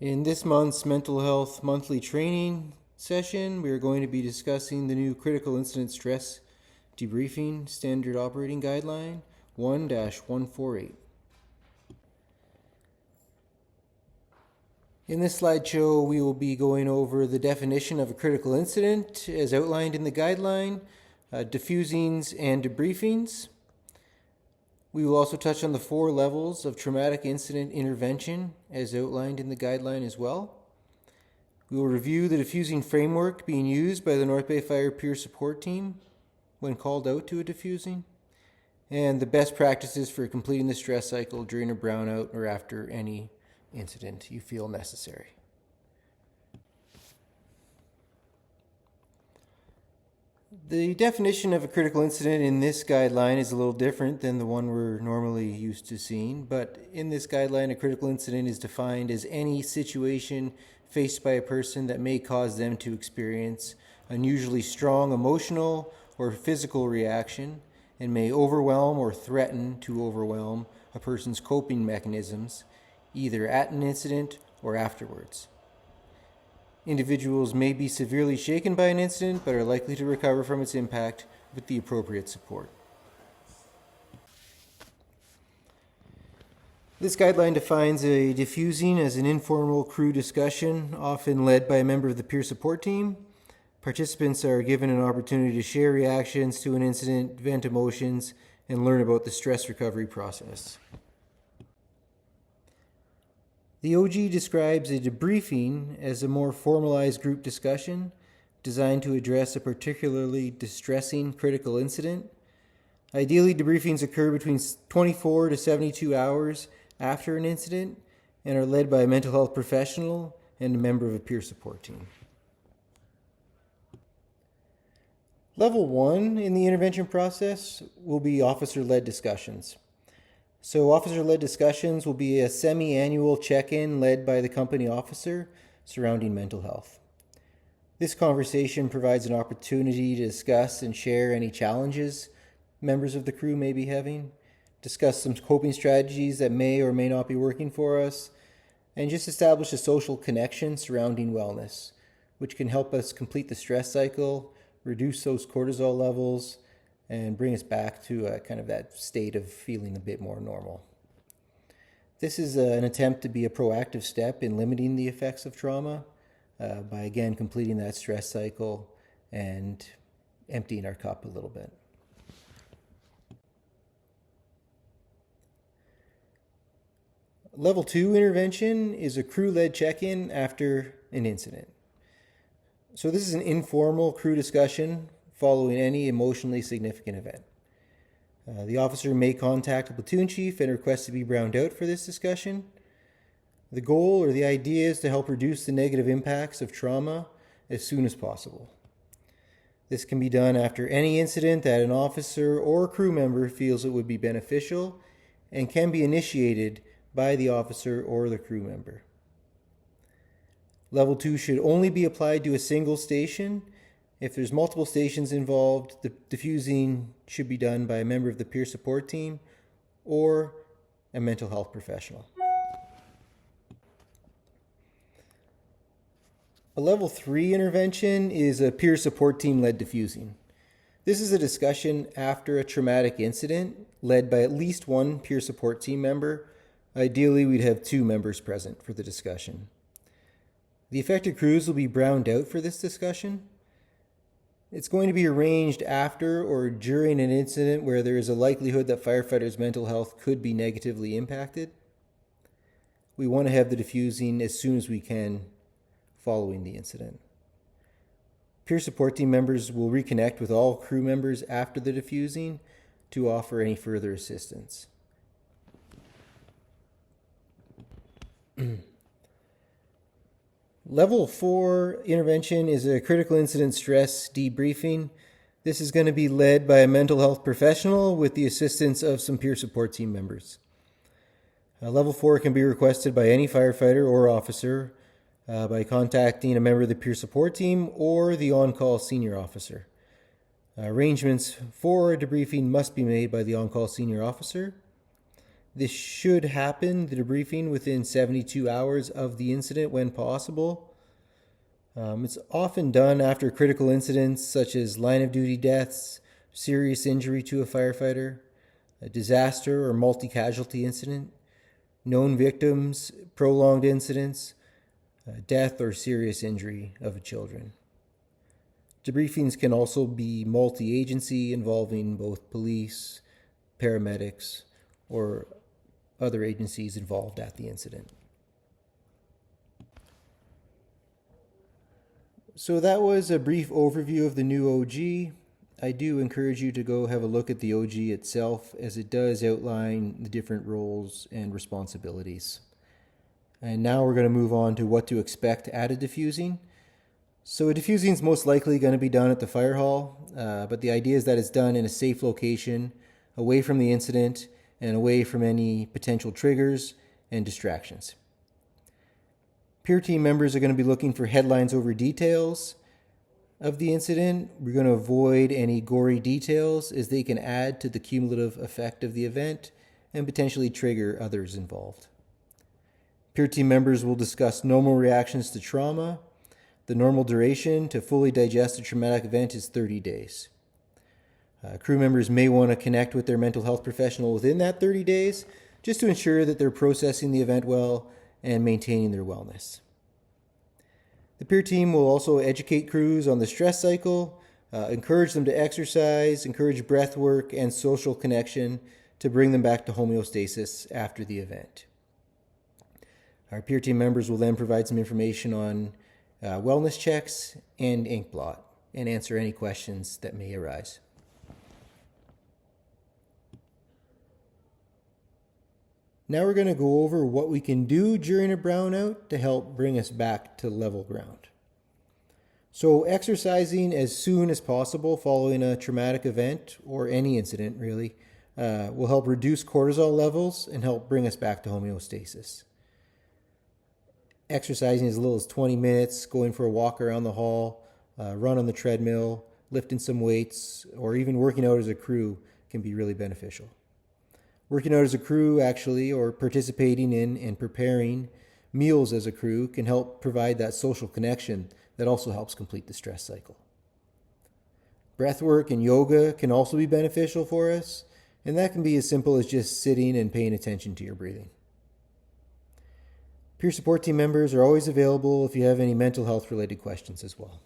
In this month's mental health monthly training session, we are going to be discussing the new critical incident stress debriefing standard operating guideline 1-148. In this slideshow, we will be going over the definition of a critical incident as outlined in the guideline, diffusings and debriefings. We will also touch on the 4 levels of traumatic incident intervention as outlined in the guideline as well. We will review the diffusing framework being used by the North Bay Fire Peer Support Team when called out to a diffusing, and the best practices for completing the stress cycle during a brownout or after any incident you feel necessary. The definition of a critical incident in this guideline is a little different than the one we're normally used to seeing, but in this guideline, a critical incident is defined as any situation faced by a person that may cause them to experience unusually strong emotional or physical reaction and may overwhelm or threaten to overwhelm a person's coping mechanisms, either at an incident or afterwards. Individuals may be severely shaken by an incident, but are likely to recover from its impact with the appropriate support. This guideline defines a diffusing as an informal crew discussion, often led by a member of the peer support team. Participants are given an opportunity to share reactions to an incident, vent emotions, and learn about the stress recovery process. The OG describes a debriefing as a more formalized group discussion designed to address a particularly distressing critical incident. Ideally, debriefings occur between 24 to 72 hours after an incident and are led by a mental health professional and a member of a peer support team. Level 1 in the intervention process will be officer-led discussions. So officer-led discussions will be a semi-annual check-in led by the company officer surrounding mental health. This conversation provides an opportunity to discuss and share any challenges members of the crew may be having, discuss some coping strategies that may or may not be working for us, and just establish a social connection surrounding wellness, which can help us complete the stress cycle, reduce those cortisol levels, and bring us back to kind of that state of feeling a bit more normal. This is an attempt to be a proactive step in limiting the effects of trauma by, again, completing that stress cycle and emptying our cup a little bit. Level 2 intervention is a crew-led check-in after an incident. So this is an informal crew discussion following any emotionally significant event. The officer may contact a platoon chief and request to be browned out for this discussion. The goal or the idea is to help reduce the negative impacts of trauma as soon as possible. This can be done after any incident that an officer or crew member feels it would be beneficial and can be initiated by the officer or the crew member. Level 2 should only be applied to a single station. If there's multiple stations involved, the diffusing should be done by a member of the peer support team or a mental health professional. A level 3 intervention is a peer support team-led diffusing. This is a discussion after a traumatic incident led by at least one peer support team member. Ideally, we'd have 2 members present for the discussion. The affected crews will be browned out for this discussion. It's going to be arranged after or during an incident where there is a likelihood that firefighters' mental health could be negatively impacted. We want to have the diffusing as soon as we can following the incident. Peer support team members will reconnect with all crew members after the diffusing to offer any further assistance. Level 4 intervention is a critical incident stress debriefing. This is going to be led by a mental health professional with the assistance of some peer support team members. Level 4 can be requested by any firefighter or officer by contacting a member of the peer support team or the on-call senior officer. Arrangements for a debriefing must be made by the on-call senior officer. This should happen, the debriefing, within 72 hours of the incident when possible. It's often done after critical incidents such as line of duty deaths, serious injury to a firefighter, a disaster or multi-casualty incident, known victims, prolonged incidents, death or serious injury of children. Debriefings can also be multi-agency, involving both police, paramedics, or other agencies involved at the incident. So that was a brief overview of the new OG. I do encourage you to go have a look at the OG itself, as it does outline the different roles and responsibilities. And now we're going to move on to what to expect at a diffusing. So a diffusing is most likely going to be done at the fire hall, but the idea is that it's done in a safe location, away from the incident, and away from any potential triggers and distractions. Peer team members are going to be looking for headlines over details of the incident. We're going to avoid any gory details, as they can add to the cumulative effect of the event and potentially trigger others involved. Peer team members will discuss normal reactions to trauma. The normal duration to fully digest a traumatic event is 30 days. Crew members may want to connect with their mental health professional within that 30 days, just to ensure that they're processing the event well and maintaining their wellness. The peer team will also educate crews on the stress cycle, encourage them to exercise, encourage breath work and social connection to bring them back to homeostasis after the event. Our peer team members will then provide some information on wellness checks and inkblot, and answer any questions that may arise. Now we're going to go over what we can do during a brownout to help bring us back to level ground. So exercising as soon as possible following a traumatic event, or any incident really, will help reduce cortisol levels and help bring us back to homeostasis. Exercising as little as 20 minutes, going for a walk around the hall, run on the treadmill, lifting some weights, or even working out as a crew can be really beneficial. Working out as a crew, actually, or participating in and preparing meals as a crew, can help provide that social connection that also helps complete the stress cycle. Breath work and yoga can also be beneficial for us, and that can be as simple as just sitting and paying attention to your breathing. Peer support team members are always available if you have any mental health related questions as well.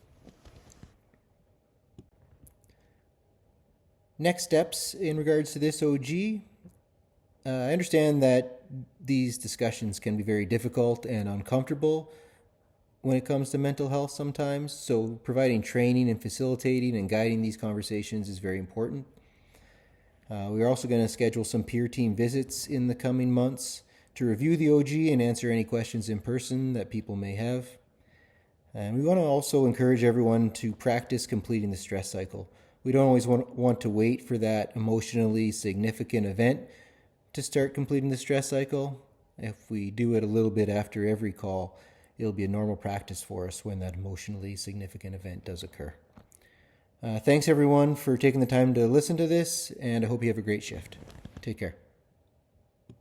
Next steps in regards to this OG. I understand that these discussions can be very difficult and uncomfortable when it comes to mental health sometimes, so providing training and facilitating and guiding these conversations is very important. We are also going to schedule some peer team visits in the coming months to review the OG and answer any questions in person that people may have. And we want to also encourage everyone to practice completing the stress cycle. We don't always want to wait for that emotionally significant event to start completing the stress cycle. If we do it a little bit after every call, it'll be a normal practice for us when that emotionally significant event does occur. Thanks everyone for taking the time to listen to this, and I hope you have a great shift. Take care.